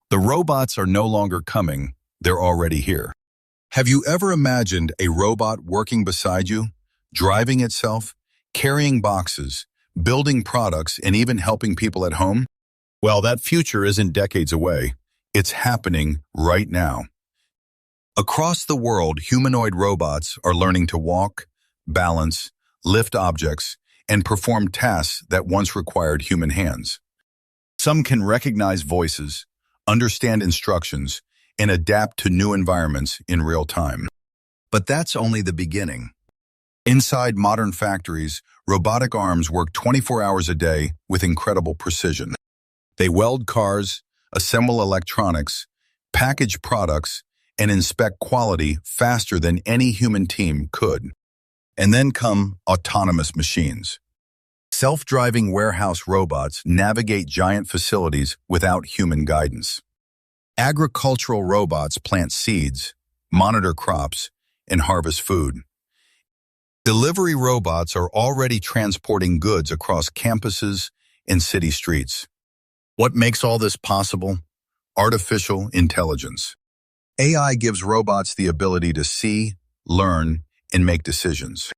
The robots are no longer coming, they're already here. Have you ever imagined a robot working beside you, driving itself, carrying boxes, building products, and even helping people at home? Well, that future isn't decades away. It's happening right now. Across the world, humanoid robots are learning to walk, balance, lift objects, and perform tasks that once required human hands. Some can recognize voices, understand instructions, and adapt to new environments in real time. But that's only the beginning. Inside modern factories, robotic arms work 24 hours a day with incredible precision. They weld cars, assemble electronics, package products, and inspect quality faster than any human team could. And then come autonomous machines. Self-driving warehouse robots navigate giant facilities without human guidance. Agricultural robots plant seeds, monitor crops, and harvest food. Delivery robots are already transporting goods across campuses and city streets. What makes all this possible? Artificial intelligence. AI gives robots the ability to see, learn, and make decisions.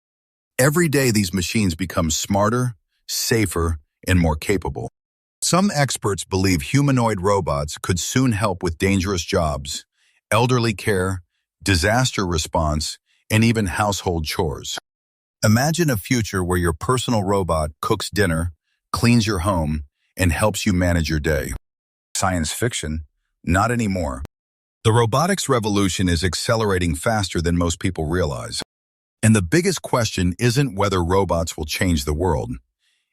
Every day, these machines become smarter, safer, and more capable. Some experts believe humanoid robots could soon help with dangerous jobs, elderly care, disaster response, and even household chores. Imagine a future where your personal robot cooks dinner, cleans your home, and helps you manage your day. Science fiction? Not anymore. The robotics revolution is accelerating faster than most people realize. And the biggest question isn't whether robots will change the world.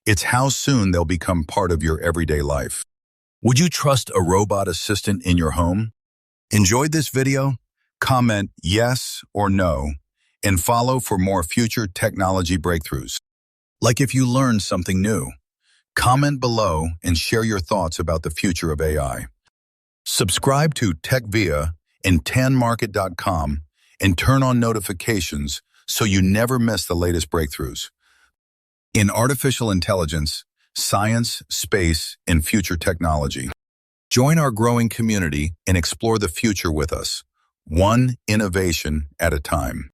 It's how soon they'll become part of your everyday life. Would you trust a robot assistant in your home? Enjoyed this video? Comment yes or no, and follow for more future technology breakthroughs. Like if you learned something new. Comment below and share your thoughts about the future of AI. Subscribe to TechVia and tanmarket.com and turn on notifications so you never miss the latest breakthroughs. In artificial intelligence, science, space, and future technology. Join our growing community and explore the future with us, one innovation at a time.